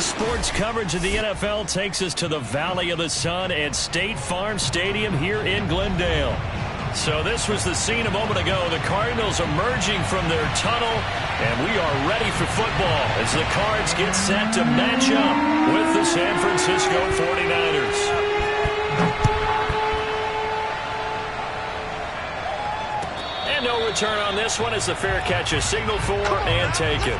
Sports coverage of the NFL takes us to the Valley of the Sun at State Farm Stadium here in Glendale. So this was the scene a moment ago. The Cardinals emerging from their tunnel, and we are ready for football as the Cards get set to match up with the San Francisco 49ers. And no return on this one as the fair catch is signaled for and taken.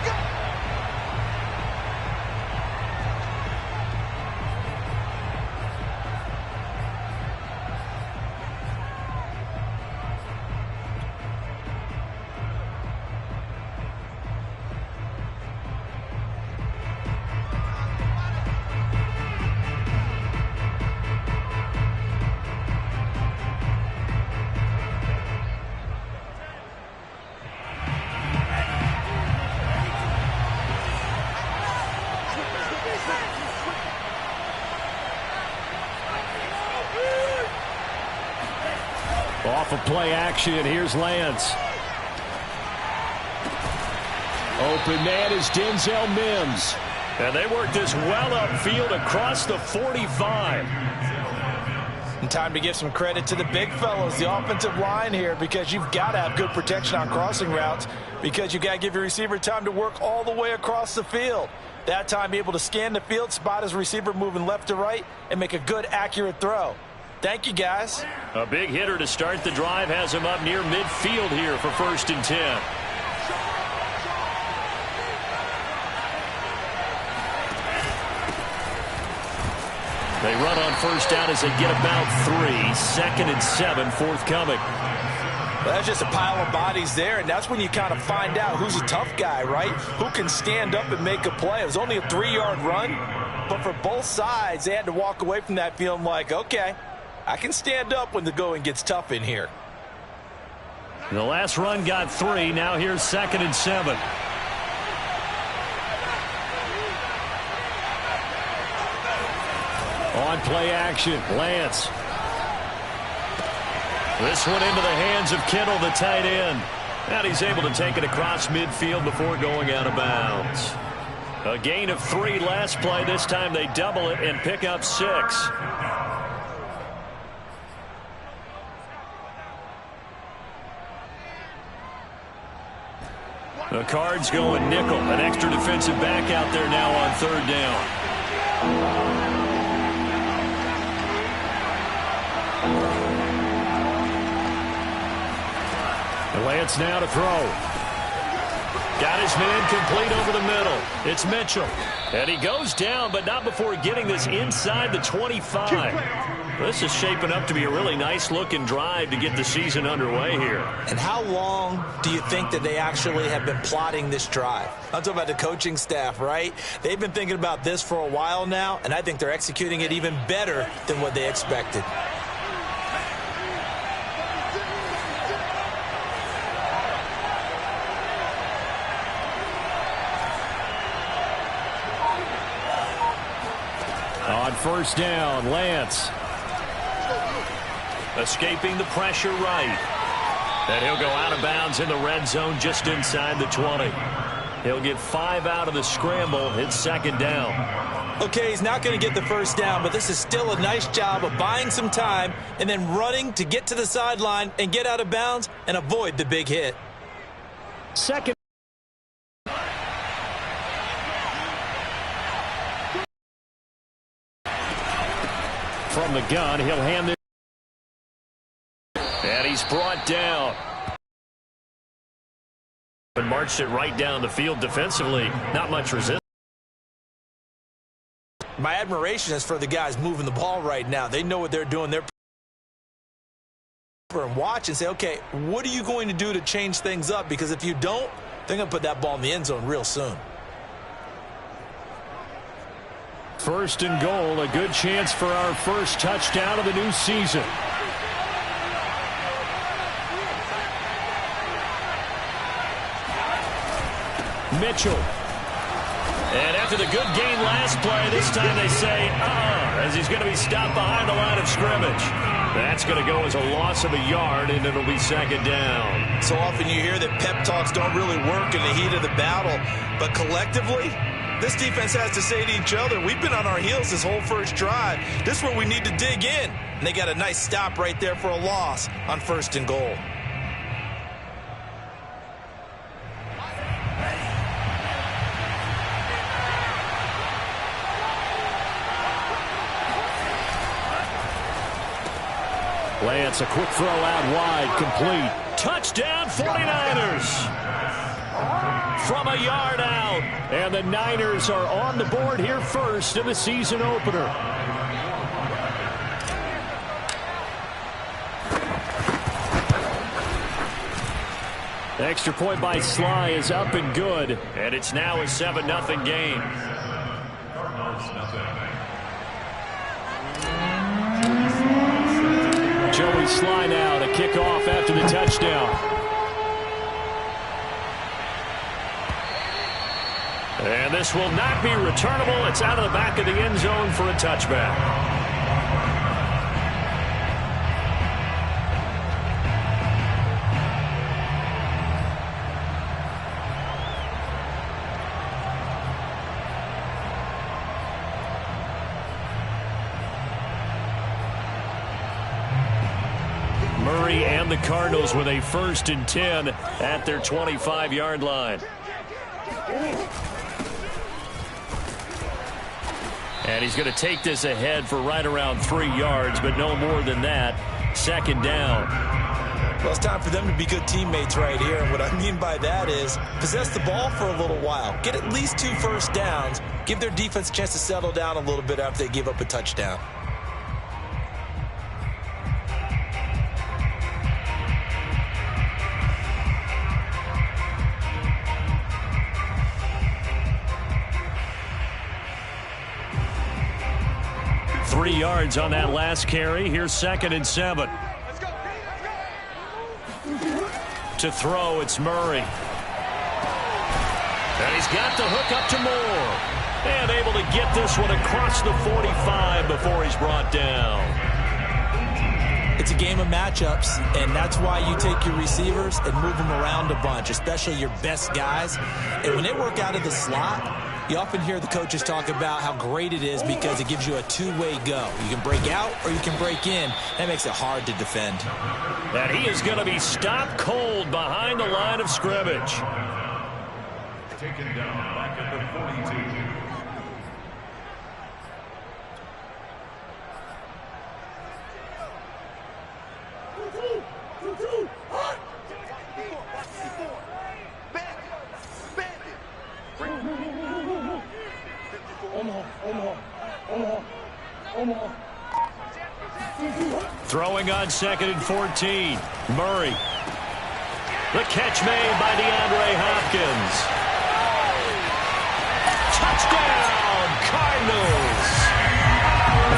Off of play action, here's Lance. Open man is Denzel Mims. And they work this well upfield across the 45. And time to give some credit to the big fellows, the offensive line here, because you've got to have good protection on crossing routes, because you've got to give your receiver time to work all the way across the field. That time be able to scan the field, spot his receiver moving left to right, and make a good, accurate throw. Thank you, guys. A big hitter to start the drive has him up near midfield here for 1st and 10. They run on 1st down as they get about 3. 2nd and 7 forthcoming. Well, that's just a pile of bodies there, and that's when you kind of find out who's a tough guy, right? Who can stand up and make a play. It was only a 3-yard run, but for both sides, they had to walk away from that feeling like, okay, I can stand up when the going gets tough in here. The last run got 3. Now here's 2nd and 7. On play action, Lance. This one into the hands of Kittle, the tight end. And he's able to take it across midfield before going out of bounds. A gain of 3 last play. This time they double it and pick up 6. The Cards going nickel. An extra defensive back out there now on 3rd down. Lance now to throw. Got his man complete over the middle. It's Mitchell. And he goes down, but not before getting this inside the 25. This is shaping up to be a really nice-looking drive to get the season underway here. And how long do you think that they actually have been plotting this drive? I'm talking about the coaching staff, right? They've been thinking about this for a while now, and I think they're executing it even better than what they expected. On 1st down, Lance. Escaping the pressure right. And he'll go out of bounds in the red zone just inside the 20. He'll get 5 out of the scramble. It's 2nd down. Okay, he's not going to get the 1st down, but this is still a nice job of buying some time and then running to get to the sideline and get out of bounds and avoid the big hit. 2nd. From the gun, he'll hand it. And he's brought down. And marched it right down the field defensively. Not much resistance. My admiration is for the guys moving the ball right now. They know what they're doing. They're and watch and say, okay, what are you going to do to change things up? Because if you don't, they're going to put that ball in the end zone real soon. 1st and goal, a good chance for our first touchdown of the new season. Mitchell. And after the good gain last play, this time they say, as he's going to be stopped behind the line of scrimmage. That's going to go as a loss of a yard, and it'll be 2nd down. So often you hear that pep talks don't really work in the heat of the battle, but collectively, This defense has to say to each other, we've been on our heels this whole first drive. This is where we need to dig in. And they got a nice stop right there for a loss on 1st and goal. Lance, a quick throw out wide, complete. Touchdown, 49ers! From a yard out. And the Niners are on the board here first in the season opener. Extra point by Sly is up and good. And it's now a 7-0 game. Joey Sly now to kick off after the touchdown. And this will not be returnable. It's out of the back of the end zone for a touchback. Murray and the Cardinals with a 1st and 10 at their 25-yard line. And he's going to take this ahead for right around 3 yards, but no more than that. 2nd down. Well, it's time for them to be good teammates right here. And what I mean by that is possess the ball for a little while. Get at least 2 first downs. Give their defense a chance to settle down a little bit after they give up a touchdown. Yards on that last carry. Here's 2nd and 7. To throw, it's Murray. And he's got the hook up to Moore. And able to get this one across the 45 before he's brought down. It's a game of matchups, and that's why you take your receivers and move them around a bunch, especially your best guys. And when they work out of the slot, you often hear the coaches talk about how great it is because it gives you a two-way go. You can break out or you can break in. That makes it hard to defend. And he is going to be stopped cold behind the line of scrimmage. Taken down back at the 42. Throwing on 2nd and 14. Murray. The catch made by DeAndre Hopkins. Touchdown, Cardinals.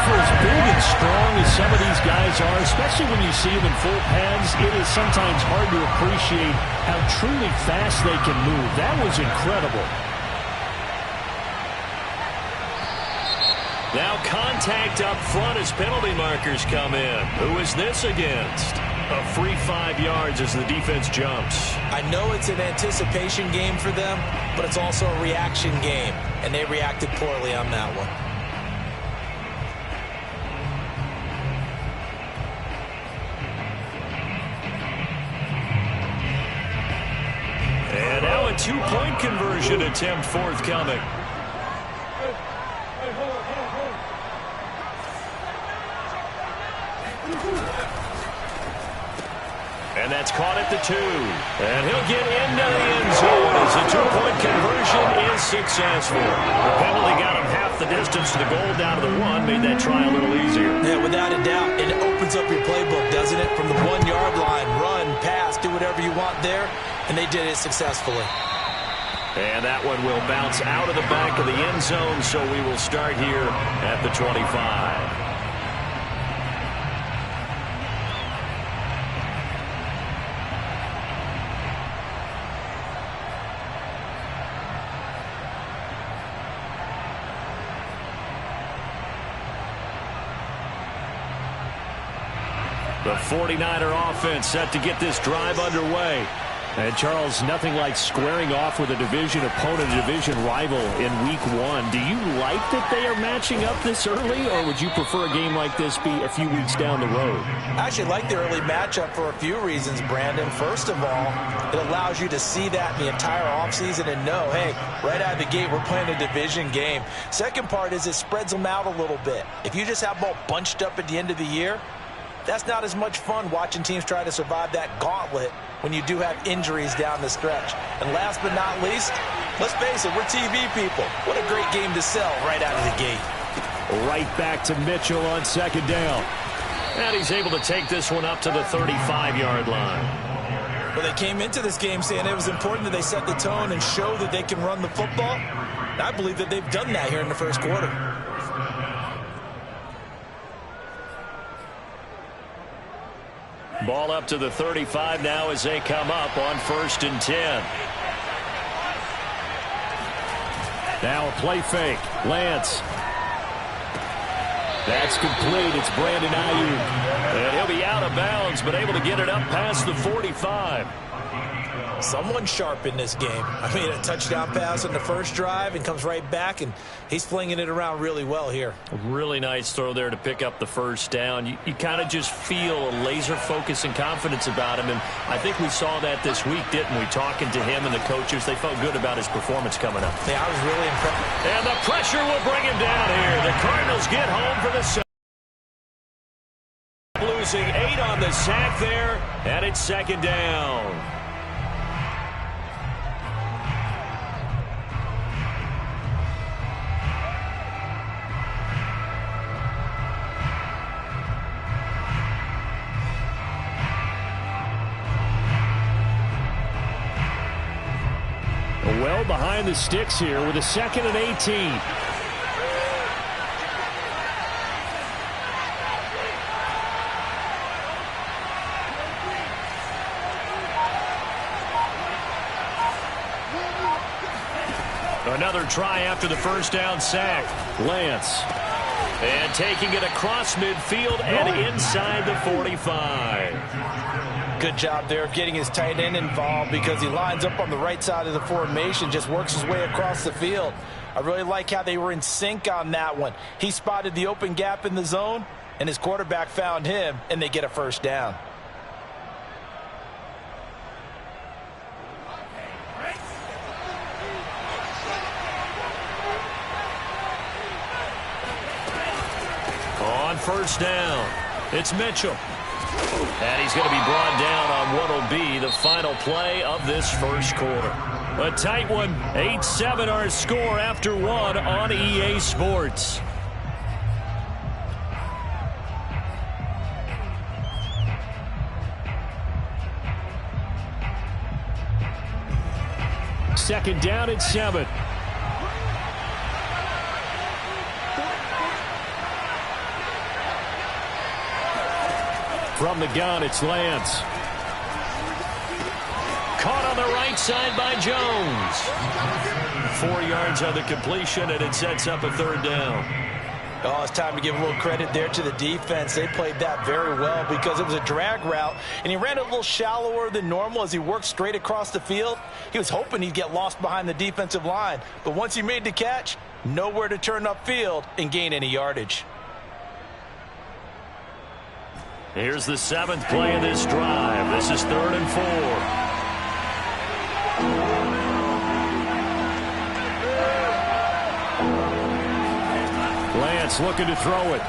For as big and strong as some of these guys are, especially when you see them in full pads, it is sometimes hard to appreciate how truly fast they can move. That was incredible. Now contact up front as penalty markers come in. Who is this against? A free 5 yards as the defense jumps. I know it's an anticipation game for them, but it's also a reaction game, and they reacted poorly on that one. And now a 2-point conversion attempt forthcoming. And that's caught at the 2. And he'll get into the end zone as the 2-point conversion is successful. The penalty got him half the distance to the goal down to the 1, made that try a little easier. Yeah, without a doubt. And it opens up your playbook, doesn't it? From the 1-yard line, run, pass, do whatever you want there. And they did it successfully. And that one will bounce out of the back of the end zone, so we will start here at the 25. The 49er offense set to get this drive underway. And Charles, nothing like squaring off with a division opponent, a division rival in week 1. Do you like that they are matching up this early, or would you prefer a game like this be a few weeks down the road? I actually like the early matchup for a few reasons, Brandon. First of all, it allows you to see that in the entire offseason and know, hey, right out of the gate, we're playing a division game. Second part is it spreads them out a little bit. If you just have them all bunched up at the end of the year, that's not as much fun watching teams try to survive that gauntlet when you do have injuries down the stretch. And last but not least, let's face it, we're TV people. What a great game to sell right out of the gate. Right back to Mitchell on second down. And he's able to take this one up to the 35-yard line. Well, they came into this game saying it was important that they set the tone and show that they can run the football. And I believe that they've done that here in the first quarter. Ball up to the 35 now as they come up on 1st and 10. Now a play fake. Lance. That's complete. It's Brandon Ayuk. And he'll be out of bounds, but able to get it up past the 45. Someone sharp in this game. I mean, a touchdown pass on the first drive and comes right back, and he's flinging it around really well here. A really nice throw there to pick up the first down. You kind of just feel a laser focus and confidence about him, and I think we saw that this week, didn't we? Talking to him and the coaches, they felt good about his performance coming up. Yeah, I was really impressed. And the pressure will bring him down here. The Cardinals get home for the losing 8 on the sack there, and it's 2nd down. Well behind the sticks here with a 2nd and 18. Another try after the first down sack. Lance. And taking it across midfield and inside the 45. Good job there of getting his tight end involved because he lines up on the right side of the formation, just works his way across the field. I really like how they were in sync on that one. He spotted the open gap in the zone, and his quarterback found him, and they get a first down. On first down, it's Mitchell. And he's going to be brought down on what will be the final play of this first quarter. A tight one, 8-7 our score after 1 on EA Sports. Second down and 7. From the gun, it's Lance. Caught on the right side by Jones. 4 yards on the completion, and it sets up a 3rd down. Oh, it's time to give a little credit there to the defense. They played that very well because it was a drag route, and he ran a little shallower than normal as he worked straight across the field. He was hoping he'd get lost behind the defensive line, but once he made the catch, nowhere to turn upfield and gain any yardage. Here's the 7th play of this drive. This is 3rd and 4. Lance looking to throw it.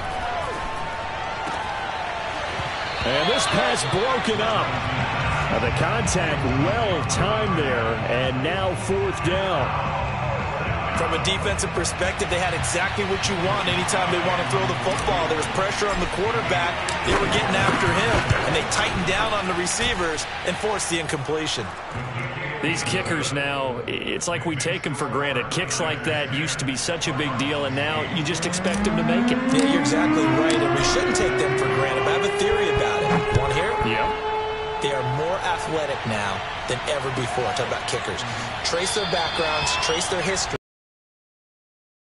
And this pass broken up. The contact well timed there, and now 4th down. From a defensive perspective, they had exactly what you want anytime they want to throw the football. There was pressure on the quarterback. They were getting after him, and they tightened down on the receivers and forced the incompletion. These kickers now, it's like we take them for granted. Kicks like that used to be such a big deal, and now you just expect them to make it. Yeah, you're exactly right, and we shouldn't take them for granted. But I have a theory about it. Want to hear it? Yeah. They are more athletic now than ever before. Talk about kickers. Trace their backgrounds, trace their history.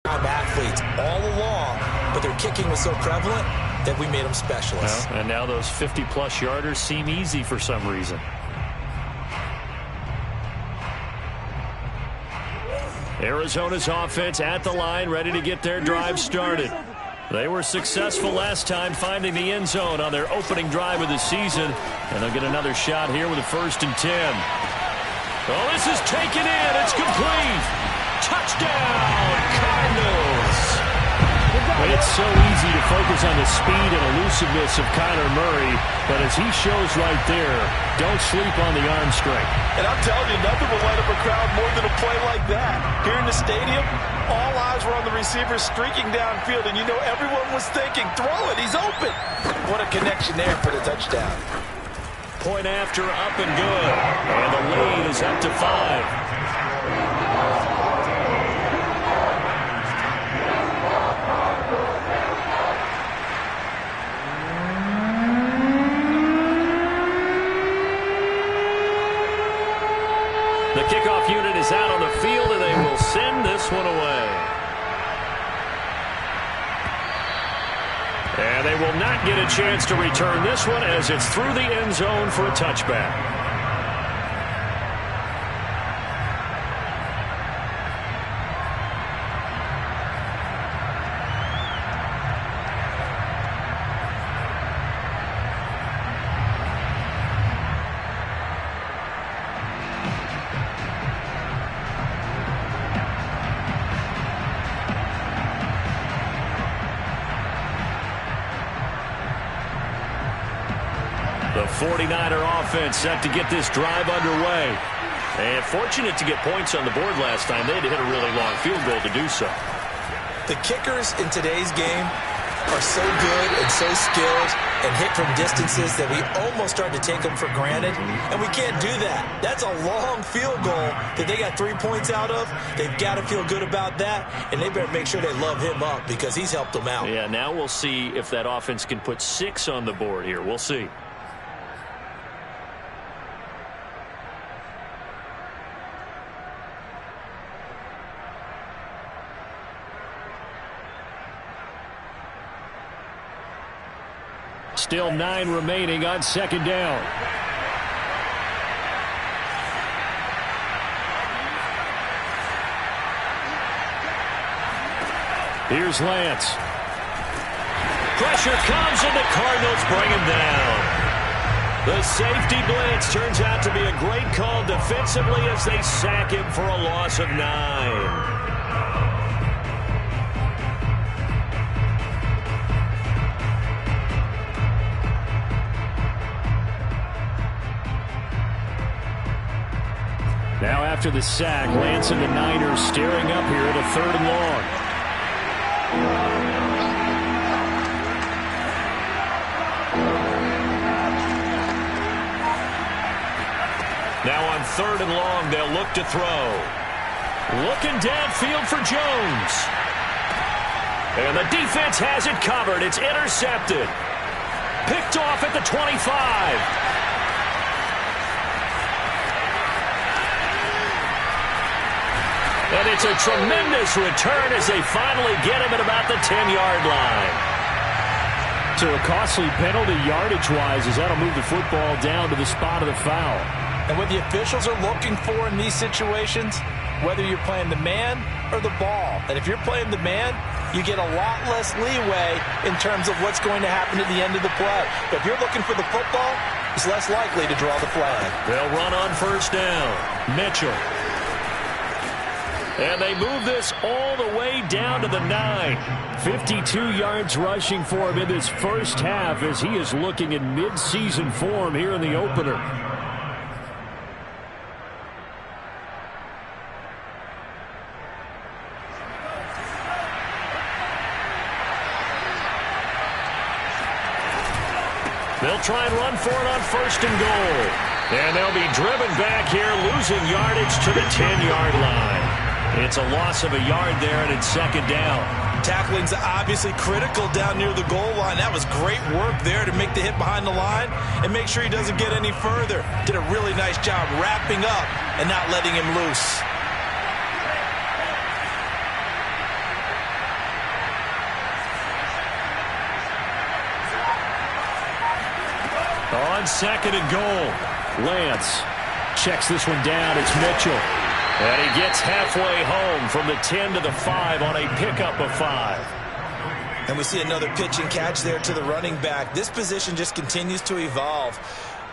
Athletes all along, but their kicking was so prevalent that we made them specialists. Well, and now those 50-plus yarders seem easy for some reason. Arizona's offense at the line, ready to get their drive started. They were successful last time finding the end zone on their opening drive of the season, and they'll get another shot here with a 1st and 10. Oh, this is taken in. It's complete. Touchdown, Cardinals. It's so easy to focus on the speed and elusiveness of Kyler Murray, but as he shows right there, don't sleep on the arm strength. And I'm telling you, nothing will light up a crowd more than a play like that. Here in the stadium, all eyes were on the receiver streaking downfield, and you know everyone was thinking, throw it, he's open. What a connection there for the touchdown. Point after, up and good. And the lead is up to 5. The kickoff unit is out on the field, and they will send this one away. And they will not get a chance to return this one as it's through the end zone for a touchback. The 49er offense set to get this drive underway. And fortunate to get points on the board last time. They had to hit a really long field goal to do so. The kickers in today's game are so good and so skilled and hit from distances that we almost start to take them for granted. And we can't do that. That's a long field goal that they got 3 points out of. They've got to feel good about that. And they better make sure they love him up because he's helped them out. Yeah, now we'll see if that offense can put 6 on the board here. We'll see. Still 9 remaining on 2nd down. Here's Lance. Pressure comes and the Cardinals bring him down. The safety blitz turns out to be a great call defensively as they sack him for a loss of 9. Now after the sack, Lance and the Niners staring up here at a 3rd and long. Now on 3rd and long, they'll look to throw. Looking downfield for Jones. And the defense has it covered. It's intercepted. Picked off at the 25. And it's a tremendous return as they finally get him at about the 10-yard line. So a costly penalty yardage-wise as that'll move the football down to the spot of the foul. And what the officials are looking for in these situations, whether you're playing the man or the ball. And if you're playing the man, you get a lot less leeway in terms of what's going to happen at the end of the play. But if you're looking for the football, it's less likely to draw the flag. They'll run on 1st down. Mitchell. And they move this all the way down to the 9. 52 yards rushing for him in this first half as he is looking in mid-season form here in the opener. They'll try and run for it on 1st and goal. And they'll be driven back here, losing yardage to the 10-yard line. It's a loss of a yard there, and it's 2nd down. Tackling's obviously critical down near the goal line. That was great work there to make the hit behind the line and make sure he doesn't get any further. Did a really nice job wrapping up and not letting him loose. On 2nd and goal, Lance checks this one down. It's Mitchell. And he gets halfway home from the 10 to the 5 on a pickup of 5. And we see another pitch and catch there to the running back. This position just continues to evolve.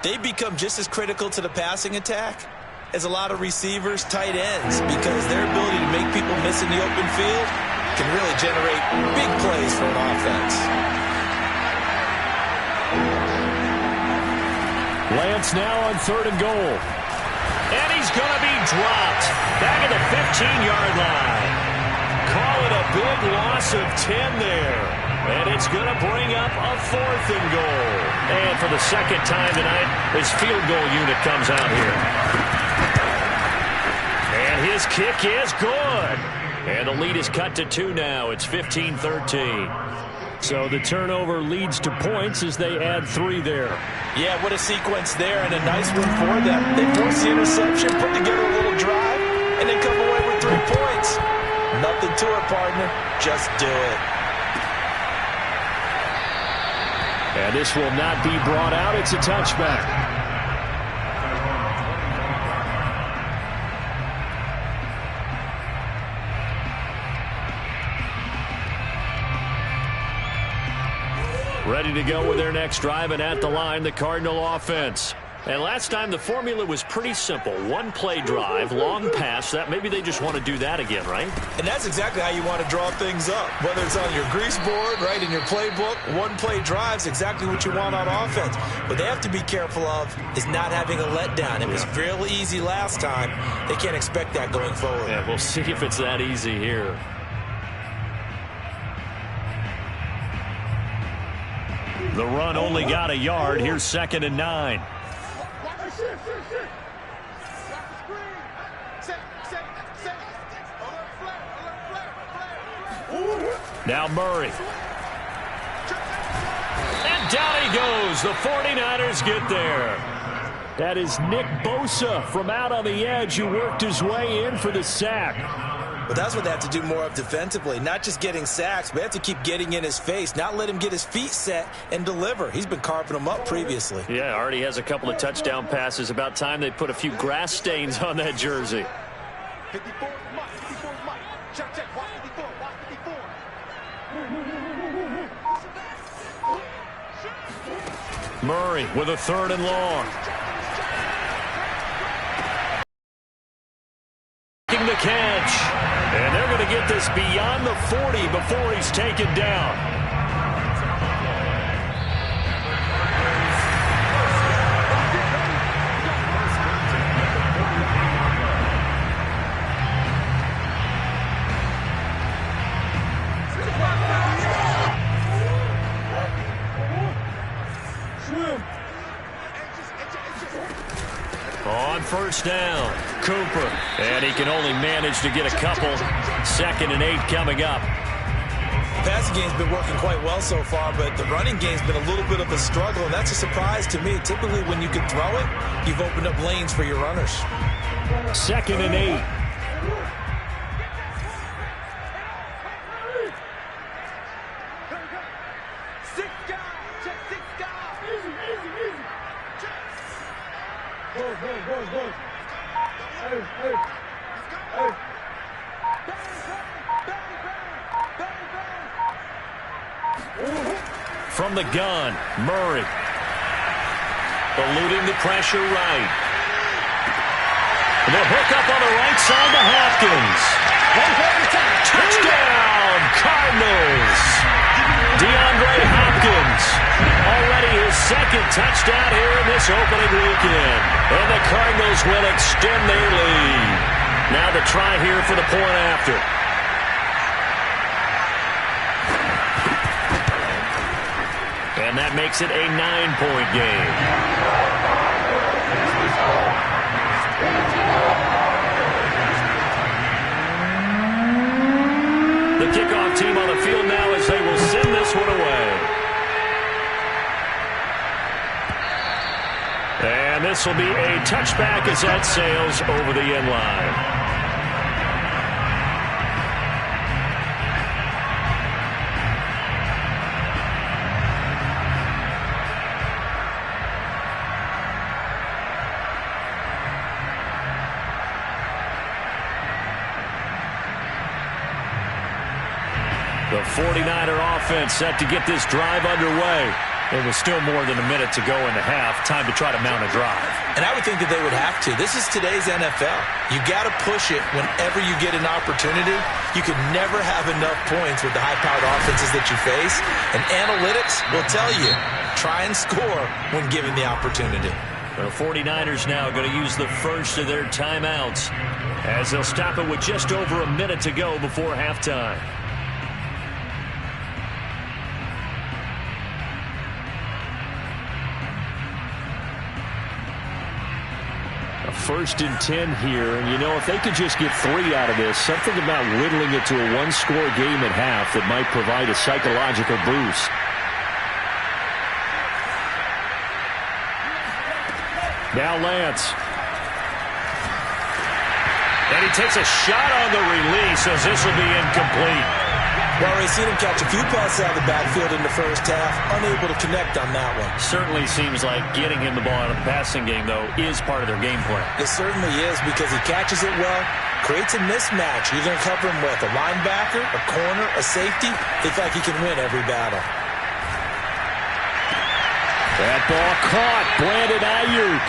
They become just as critical to the passing attack as a lot of receivers, tight ends, because their ability to make people miss in the open field can really generate big plays for an offense. Lance now on 3rd and goal. And he's going to be dropped back at the 15-yard line. Call it a big loss of 10 there. And it's going to bring up a 4th and goal. And for the second time tonight, his field goal unit comes out here. And his kick is good. And the lead is cut to 2 now. It's 15-13. So the turnover leads to points as they add 3 there. Yeah, what a sequence there, and a nice one for them. They force the interception, put together a little drive, and then come away with 3 points. Nothing to it, partner. Just do it. And this will not be brought out. It's a touchback. Ready to go with their next drive, and at the line, the Cardinal offense. And last time, the formula was pretty simple. 1-play drive, long pass. That maybe they just want to do that again, right? And that's exactly how you want to draw things up. Whether it's on your grease board, right, in your playbook, 1-play drive's exactly what you want on offense. What they have to be careful of is not having a letdown. It was real easy last time. They can't expect that going forward. Yeah, we'll see if it's that easy here. The run only got a yard. Here's 2nd and 9. Now Murray. And down he goes. The 49ers get there. That is Nick Bosa from out on the edge who worked his way in for the sack. But that's what they have to do more of defensively. Not just getting sacks, but they have to keep getting in his face, not let him get his feet set and deliver. He's been carving them up previously. Yeah, already has a couple of touchdown passes. About time they put a few grass stains on that jersey. 54, check, watch 54, watch 54. Murray with a 3rd and long. The catch. And they're going to get this beyond the 40 before he's taken down. On 1st down, Cooper. And he can only manage to get a couple. 2nd and 8 coming up. The passing game's been working quite well so far, but the running game's been a little bit of a struggle, and that's a surprise to me. Typically, when you can throw it, you've opened up lanes for your runners. 2nd and 8. From the gun, Murray. Eluding the pressure right. The hook up on the right side to Hopkins. Touchdown, Cardinals. DeAndre Hopkins. Already his 2nd touchdown here in this opening weekend. And the Cardinals will extend their lead. Now the try here for the point after. And that makes it a 9-point game. The kickoff team on the field now as they will send this one away. And this will be a touchback as that sails over the end line. The 49er offense set to get this drive underway. There was still more than a minute to go in the half. Time to try to mount a drive. And I would think that they would have to. This is today's NFL. You got to push it whenever you get an opportunity. You can never have enough points with the high-powered offenses that you face. And analytics will tell you, try and score when given the opportunity. The 49ers now going to use the first of their timeouts as they'll stop it with just over a minute to go before halftime. First and 10 here, and you know, if they could just get 3 out of this, something about whittling it to a one-score game at half that might provide a psychological boost. Now Lance. And he takes a shot on the release as this will be incomplete. Well, we've seen him catch a few passes out of the backfield in the first half, unable to connect on that one. Certainly seems like getting him the ball out of the passing game, though, is part of their game plan. It certainly is because he catches it well, creates a mismatch. You're going to cover him with a linebacker, a corner, a safety. They feel like he can win every battle. That ball caught. Brandon Ayuk.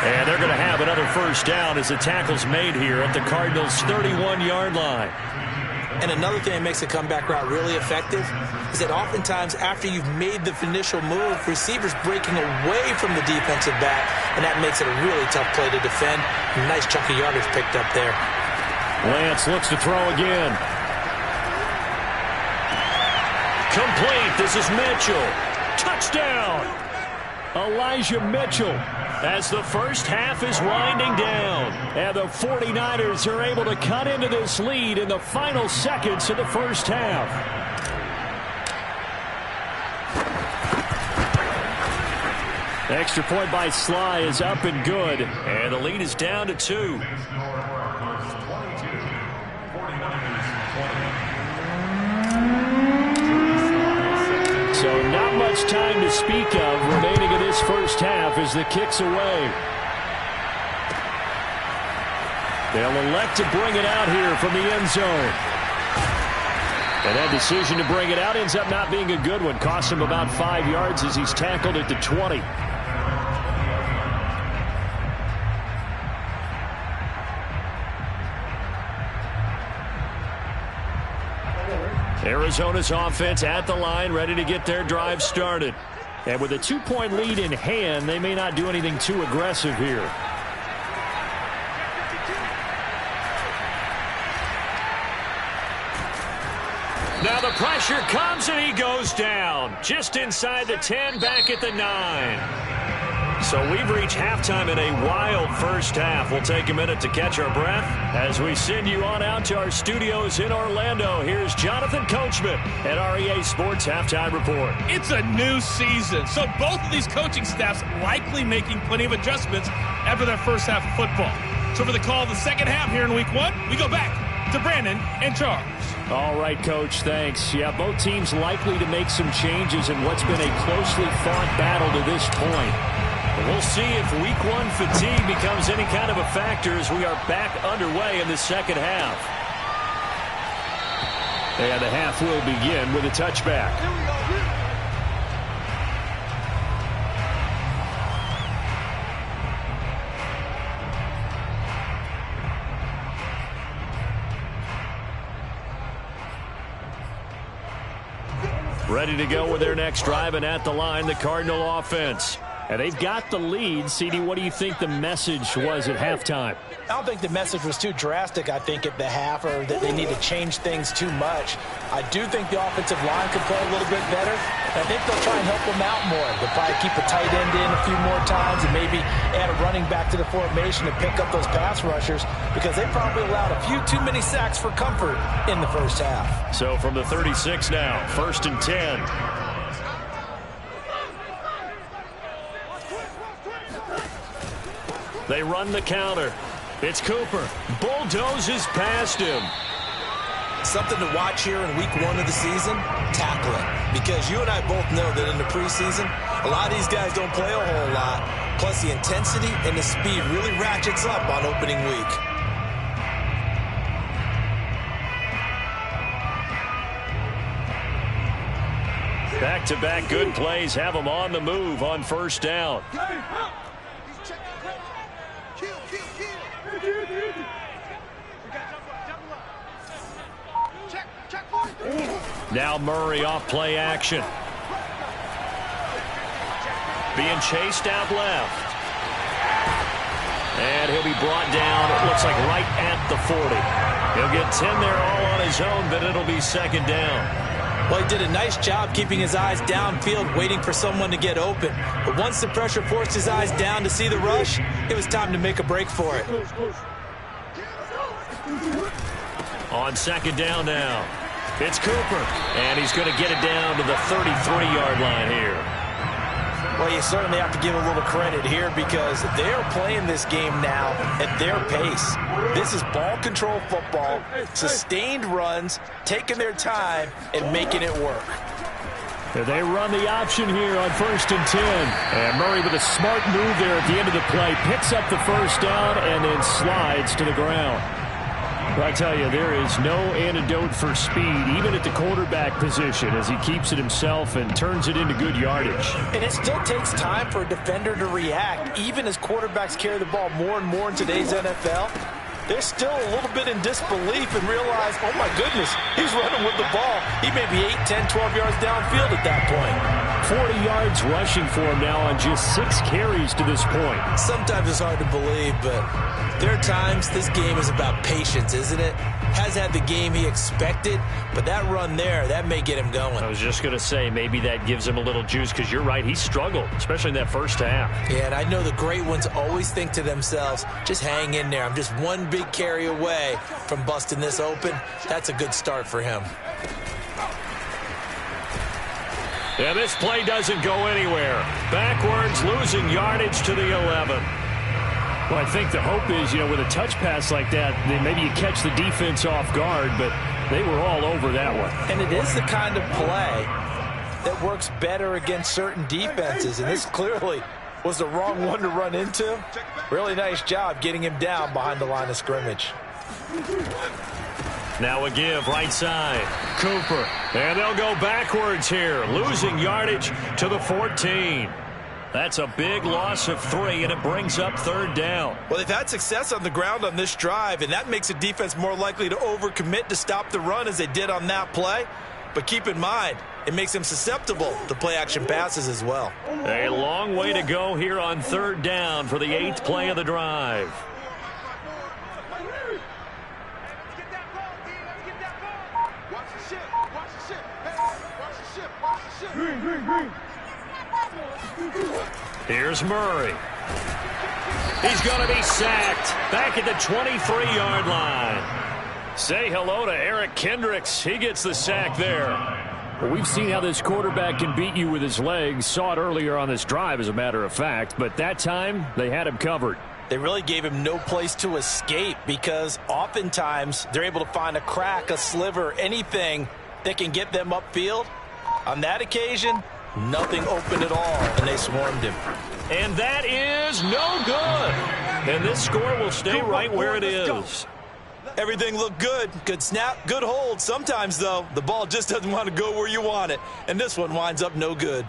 And they're going to have another first down as the tackle's made here at the Cardinals' 31-yard line. And another thing that makes a comeback route really effective is that oftentimes after you've made the initial move, receivers breaking away from the defensive back, and that makes it a really tough play to defend. A nice chunk of yardage picked up there. Lance looks to throw again. Complete. This is Mitchell. Touchdown. Elijah Mitchell. As the first half is winding down. And the 49ers are able to cut into this lead in the final seconds of the first half. Extra point by Sly is up and good. And the lead is down to 2. So not much time to speak of remaining in this first half as the kick's away. They'll elect to bring it out here from the end zone. And that decision to bring it out ends up not being a good one. Costs him about 5 yards as he's tackled at the 20. Arizona's offense at the line, ready to get their drive started. And with a 2-point lead in hand, they may not do anything too aggressive here. Now the pressure comes and he goes down. Just inside the 10, back at the 9. So we've reached halftime in a wild first half. We'll take a minute to catch our breath as we send you on out to our studios in Orlando. Here's Jonathan Coachman at REA Sports Halftime Report. It's a new season, so both of these coaching staffs likely making plenty of adjustments after their first half of football. So for the call of the second half here in Week 1, we go back to Brandon and Charles. All right, Coach, thanks. Yeah, both teams likely to make some changes in what's been a closely fought battle to this point. We'll see if Week 1 fatigue becomes any kind of a factor as we are back underway in the second half. And the half will begin with a touchback. Ready to go with their next drive, and at the line, the Cardinal offense. And they've got the lead. CD, what do you think the message was at halftime? I don't think the message was too drastic, I think, at the half, or that they need to change things too much. I do think the offensive line could play a little bit better. And I think they'll try and help them out more. They'll probably keep a tight end in a few more times and maybe add a running back to the formation to pick up those pass rushers because they probably allowed a few too many sacks for comfort in the first half. So from the 36 now, 1st and 10. They run the counter. It's Cooper. Bulldozes past him. Something to watch here in Week 1 of the season, tackling. Because you and I both know that in the preseason, a lot of these guys don't play a whole lot. Plus the intensity and the speed really ratchets up on opening week. Back-to-back good plays have them on the move on first down. Now Murray off play action. Being chased out left. And he'll be brought down, it looks like right at the 40. He'll get 10 there all on his own, but it'll be second down. Well, he did a nice job keeping his eyes downfield, waiting for someone to get open. But once the pressure forced his eyes down to see the rush, it was time to make a break for it. On second down now, it's Cooper. And he's going to get it down to the 33-yard line here. Well, you certainly have to give a little credit here because they're playing this game now at their pace. This is ball control football, sustained runs, taking their time, and making it work. They run the option here on 1st and 10. And Murray with a smart move there at the end of the play. Picks up the first down and then slides to the ground. Well, I tell you, there is no antidote for speed, even at the quarterback position, as he keeps it himself and turns it into good yardage. And it still takes time for a defender to react, even as quarterbacks carry the ball more and more in today's NFL. They're still a little bit in disbelief and realize, oh my goodness, he's running with the ball. He may be 8, 10, 12 yards downfield at that point. 40 yards rushing for him now on just 6 carries to this point. Sometimes it's hard to believe, but there are times this game is about patience, isn't it? Has had the game he expected, but that run there, that may get him going. I was just going to say, maybe that gives him a little juice because you're right, he struggled, especially in that first half. Yeah, and I know the great ones always think to themselves, just hang in there. I'm just one big carry away from busting this open. That's a good start for him. Yeah, this play doesn't go anywhere. Backwards, losing yardage to the 11. Well, I think the hope is, with a touch pass like that, then maybe you catch the defense off guard, but they were all over that one. And it is the kind of play that works better against certain defenses, and this clearly was the wrong one to run into. Really nice job getting him down behind the line of scrimmage. Now a give, right side. Cooper. And they'll go backwards here, losing yardage to the 14. That's a big loss of 3, and it brings up 3rd down. Well, they've had success on the ground on this drive, and that makes a defense more likely to overcommit to stop the run as they did on that play. But keep in mind, it makes them susceptible to play-action passes as well. A long way to go here on 3rd down for the 8th play of the drive. Here's Murray. He's going to be sacked back at the 23-yard line. Say hello to Eric Kendricks. He gets the sack there. Well, we've seen how this quarterback can beat you with his legs. Saw it earlier on this drive, as a matter of fact. But that time, they had him covered. They really gave him no place to escape because oftentimes they're able to find a crack, a sliver, anything that can get them upfield. On that occasion, nothing open at all, and they swarmed him. And that is no good. And this score will stay right where it is. Everything looked good. Good snap, good hold. Sometimes, though, the ball just doesn't want to go where you want it. And this one winds up no good.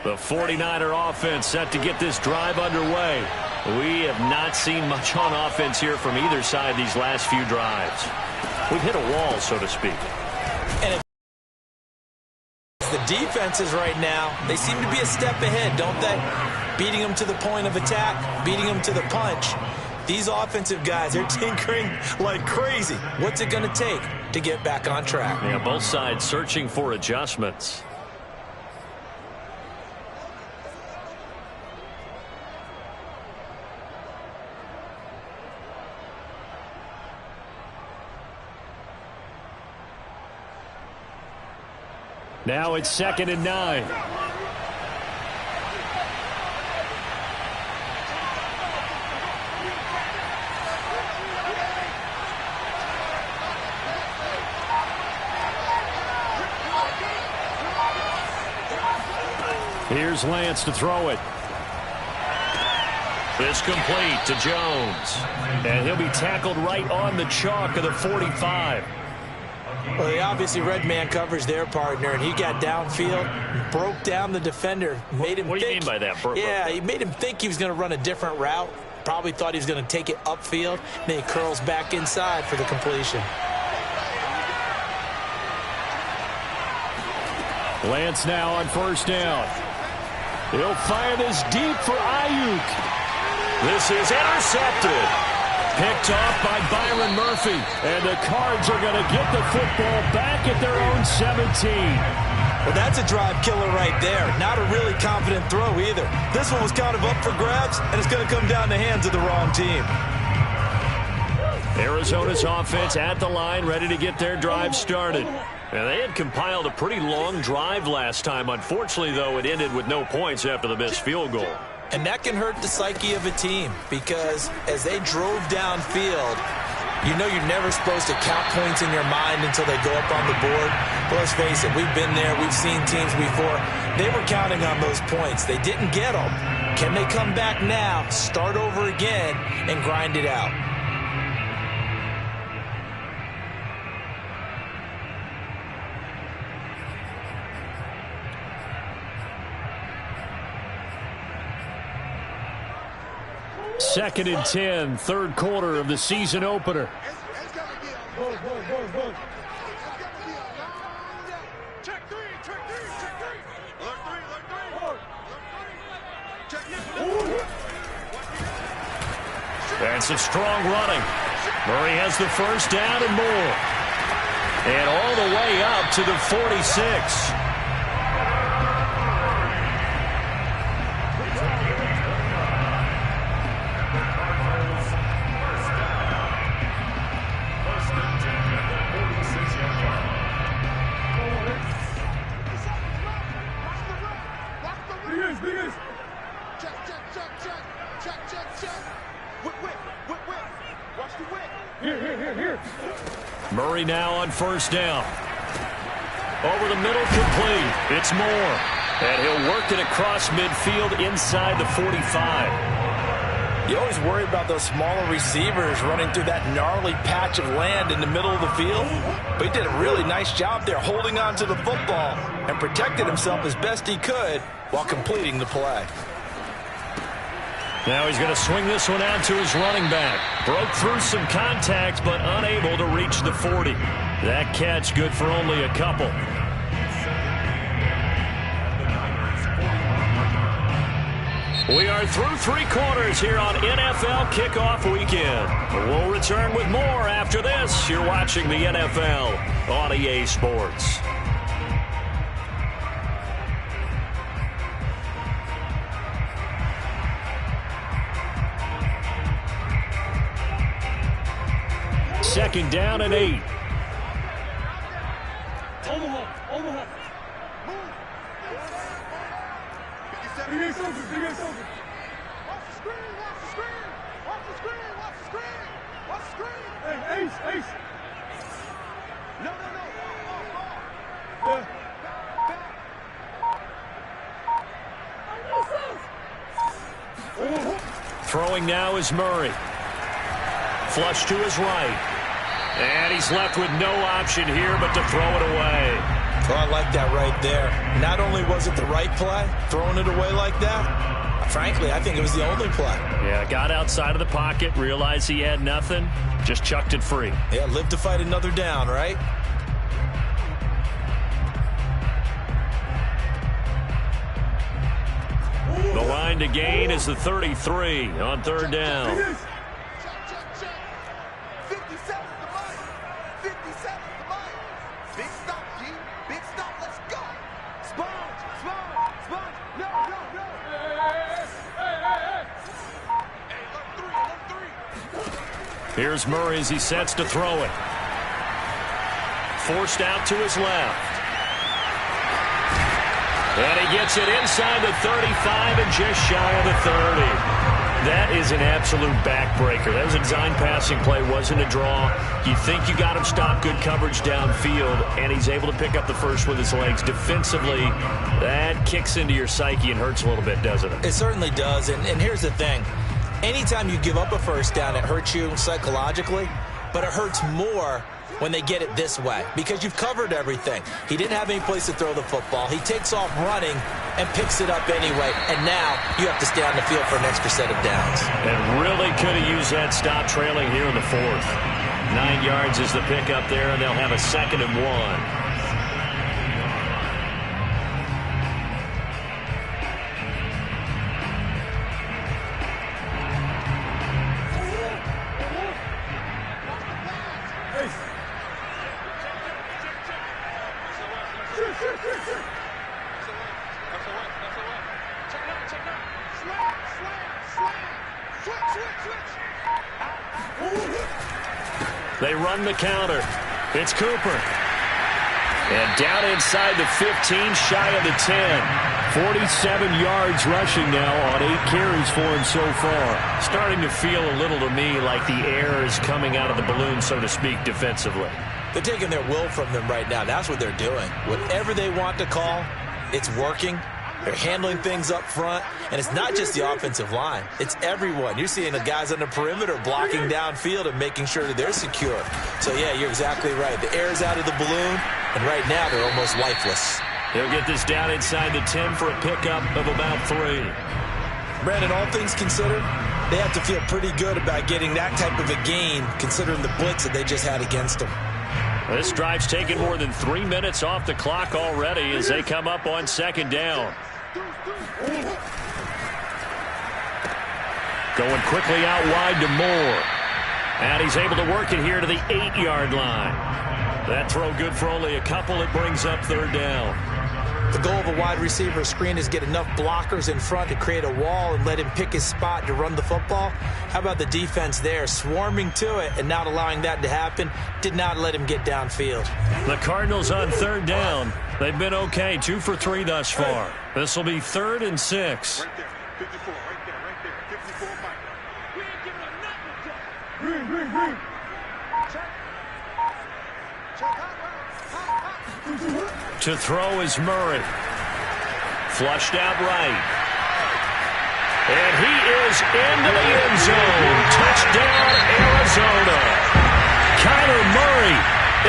The 49er offense set to get this drive underway. We have not seen much on offense here from either side these last few drives. We've hit a wall, so to speak. And the defenses right now, they seem to be a step ahead, don't they? Beating them to the point of attack, beating them to the punch. These offensive guys, they're tinkering like crazy. What's it going to take to get back on track? Yeah, both sides searching for adjustments. Now it's 2nd and 9. Here's Lance to throw it. This complete to Jones. And he'll be tackled right on the chalk of the 45. Well, they obviously read man coverage their partner, and he got downfield, broke down the defender, made him What do you mean by that? Yeah, he made him think he was going to run a different route. Probably thought he was going to take it upfield. Then he curls back inside for the completion. Lance now on first down. He'll fire this deep for Ayuk. This is intercepted. Picked off by Byron Murphy. And the Cards are going to get the football back at their own 17. Well, that's a drive killer right there. Not a really confident throw either. This one was kind of up for grabs, and it's going to come down the hands of the wrong team. Arizona's offense at the line, ready to get their drive started. And they had compiled a pretty long drive last time. Unfortunately, though, it ended with no points after the missed field goal. And that can hurt the psyche of a team because as they drove downfield, you know you're never supposed to count points in your mind until they go up on the board. But let's face it, we've been there. We've seen teams before. They were counting on those points. They didn't get them. Can they come back now, start over again, and grind it out? Second and 10, third quarter of the season opener. And some strong running. Murray has the first down and more. And all the way up to the 46. Murray now on first down. Over the middle, complete. It's Moore. And he'll work it across midfield inside the 45. You always worry about those smaller receivers running through that gnarly patch of land in the middle of the field. But he did a really nice job there holding on to the football and protected himself as best he could while completing the play. Now he's going to swing this one out to his running back. Broke through some contact, but unable to reach the 40. That catch good for only a couple. We are through three quarters here on NFL Kickoff Weekend. We'll return with more after this. You're watching the NFL on EA Sports. Second down and 8. Omaha. Big A Soldiers. Watch the screen. Hey, Ace. No. Throwing now is Murray. Flush to his right. And he's left with no option here but to throw it away. Oh, I like that right there. Not only was it the right play, throwing it away like that, frankly, I think it was the only play. Yeah, got outside of the pocket, realized he had nothing, just chucked it free. Yeah, live to fight another down, right? The line to gain is the 33 on third down. Here's Murray as he sets to throw it. Forced out to his left. And he gets it inside the 35 and just shy of the 30. That is an absolute backbreaker. That was a design passing play, wasn't a draw. You think you got him stopped, good coverage downfield, and he's able to pick up the first with his legs. Defensively, that kicks into your psyche and hurts a little bit, doesn't it? It certainly does, and here's the thing. Anytime you give up a first down, it hurts you psychologically, but it hurts more when they get it this way because you've covered everything. He didn't have any place to throw the football. He takes off running and picks it up anyway, and now you have to stay on the field for an extra set of downs. And really could have used that stop trailing here in the fourth. 9 yards is the pickup there, and they'll have a 2nd and 1. They run the counter. It's Cooper. And down inside the 15, shy of the 10. 47 yards rushing now on 8 carries for him so far. Starting to feel a little to me like the air is coming out of the balloon, so to speak, defensively. They're taking their will from them right now. That's what they're doing. Whatever they want to call, it's working. They're handling things up front, and it's not just the offensive line. It's everyone. You're seeing the guys on the perimeter blocking downfield and making sure that they're secure. So, yeah, you're exactly right. The air's out of the balloon, and right now they're almost lifeless. He'll get this down inside the 10 for a pickup of about 3. Brandon, all things considered, they have to feel pretty good about getting that type of a gain considering the blitz that they just had against them. This drive's taken more than 3 minutes off the clock already as they come up on 2nd down. Going quickly out wide to Moore. And he's able to work it here to the 8-yard line. That throw good for only a couple. It brings up 3rd down. The goal of a wide receiver screen is get enough blockers in front to create a wall and let him pick his spot to run the football. How about the defense there, swarming to it and not allowing that to happen? Did not let him get downfield. The Cardinals on 3rd down. They've been okay, 2 for 3 thus far. This will be 3rd and 6. Right there, 54, right there, 54, Mike. We ain't giving up nothing. Green. Check. To throw is Murray. Flushed out right. And he is into the end zone. Touchdown, Arizona. Kyler Murray,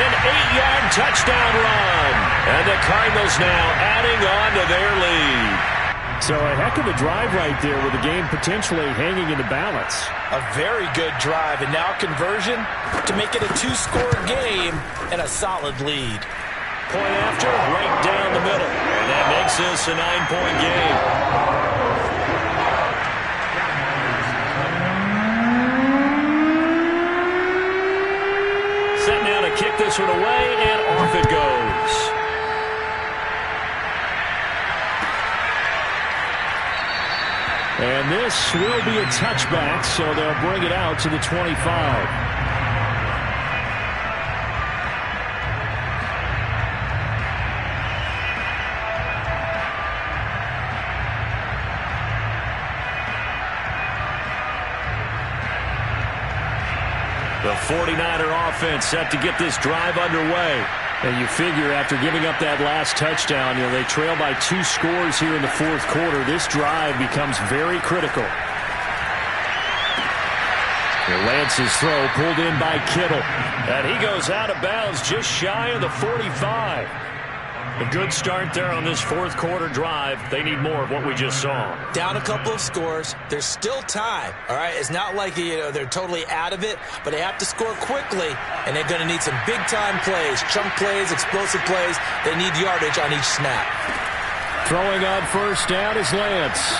an 8-yard touchdown run. And the Cardinals now adding on to their lead. So a heck of a drive right there with the game potentially hanging in the balance. A very good drive, and now conversion to make it a 2-score game and a solid lead. Point after, right down the middle. And that makes this a 9-point game. Set now to kick this one away, and off it goes. And this will be a touchback, so they'll bring it out to the 25. The 49er offense set to get this drive underway. And you figure after giving up that last touchdown, they trail by 2 scores here in the 4th quarter. This drive becomes very critical. Lance's throw pulled in by Kittle. And he goes out of bounds just shy of the 45. A good start there on this 4th quarter drive. They need more of what we just saw. Down a couple of scores. There's still time, all right? It's not like, they're totally out of it, but they have to score quickly, and they're going to need some big-time plays, chunk plays, explosive plays. They need yardage on each snap. Throwing on 1st down is Lance.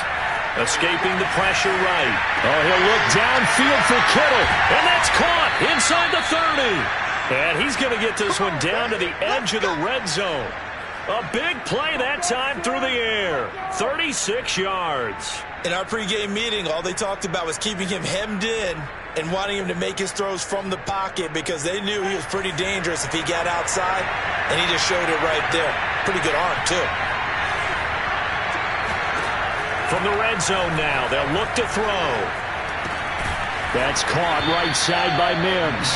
Escaping the pressure right. Oh, he'll look downfield for Kittle, and that's caught inside the 30. And he's going to get this one down to the edge of the red zone. A big play that time through the air. 36 yards. In our pregame meeting, all they talked about was keeping him hemmed in and wanting him to make his throws from the pocket because they knew he was pretty dangerous if he got outside, and he just showed it right there. Pretty good arm, too. From the red zone now, they'll look to throw. That's caught right side by Mims.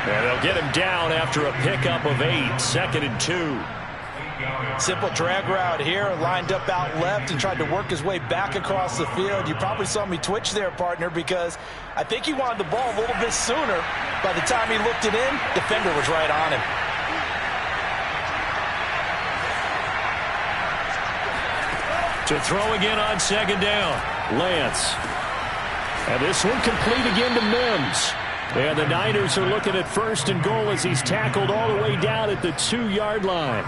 And they'll get him down after a pickup of 8, 2nd and 2. Simple drag route here, lined up out left and tried to work his way back across the field. You probably saw me twitch there, partner, because I think he wanted the ball a little bit sooner. By the time he looked it in, defender was right on him. To throw again on 2nd down, Lance. And this one complete again to Mims. And the Niners are looking at 1st and goal as he's tackled all the way down at the 2-yard line.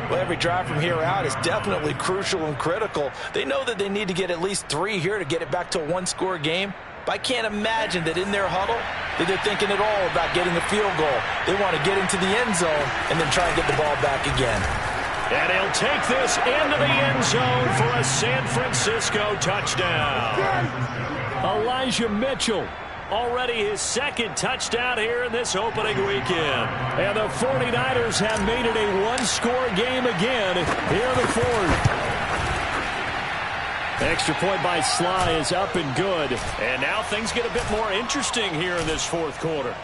Well, every drive from here out is definitely crucial and critical. They know that they need to get at least 3 here to get it back to a 1-score game. But I can't imagine that in their huddle that they're thinking at all about getting a field goal. They want to get into the end zone and then try and get the ball back again. And he'll take this into the end zone for a San Francisco touchdown. Elijah Mitchell, already his 2nd touchdown here in this opening weekend. And the 49ers have made it a 1-score game again here in the 4th. Extra point by Sly is up and good. And now things get a bit more interesting here in this 4th quarter.